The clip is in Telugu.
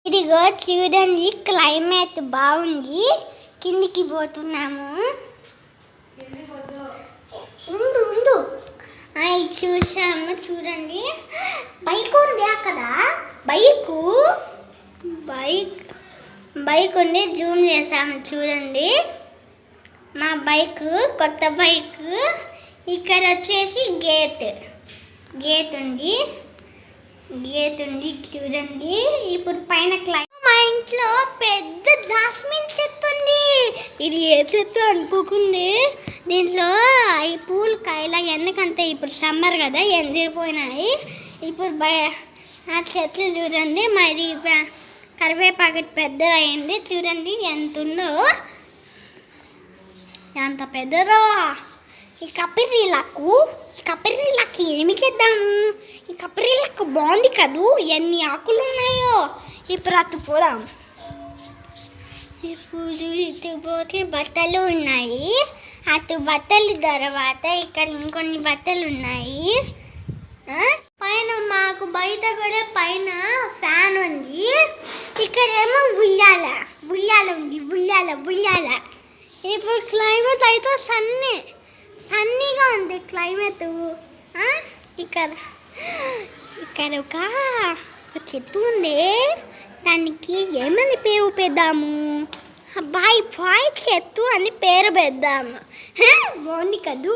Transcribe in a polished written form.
ఇదిగో చూడండి, క్లైమేట్ బాగుంది. కిందికి పోతున్నాము. ఉండు ఉండు చూసాము. చూడండి, బైక్ ఉంది అక్కడ. బైక్ బైక్ ఉంది. జూమ్ చేసాము. చూడండి, మా బైక్, కొత్త బైక్. ఇక్కడ వచ్చేసి గేట్ ఉంది. చూడండి. ఇప్పుడు పైన మా ఇంట్లో పెద్ద జాస్మిన్ చెట్టు ఉంది. ఇది ఏ చెట్టు అనుకోకుంది. దీంట్లో ఈ పూలు కాయల ఎందుకంటే ఇప్పుడు సమ్మర్ కదా, ఎండిపోయినాయి. ఇప్పుడు ఆ చెట్లు చూడండి. మరి కరివేపాకు పెద్ద అయింది. చూడండి ఎంత ఉందో, ఎంత పెద్దదో. ఈ కపిరీలకు ఏమి చేద్దాము? ఈ కపిరీలకు బాగుంది కదూ, ఎన్ని ఆకులు ఉన్నాయో. ఇప్పుడు అటు పోదాం. ఇప్పుడు ఇటు పోతే బట్టలు ఉన్నాయి. అటు బట్టలు తర్వాత ఇక్కడ ఇంకొన్ని బట్టలు ఉన్నాయి. పైన మాకు బయట కూడా పైన ఫ్యాన్ ఉంది. ఇక్కడేమో ఉయ్యాల ఉంది. ఉయ్యాల. ఇప్పుడు క్లైమేట్ అయితే సన్నీగా ఉంది క్లైమేట్. ఇక్కడ ఒక చెట్టు ఉంది. దానికి ఏమని పేరు పెద్దాము? బాయ్ చెట్టు అని పేరు పెద్దాము. బాగుంది కదూ.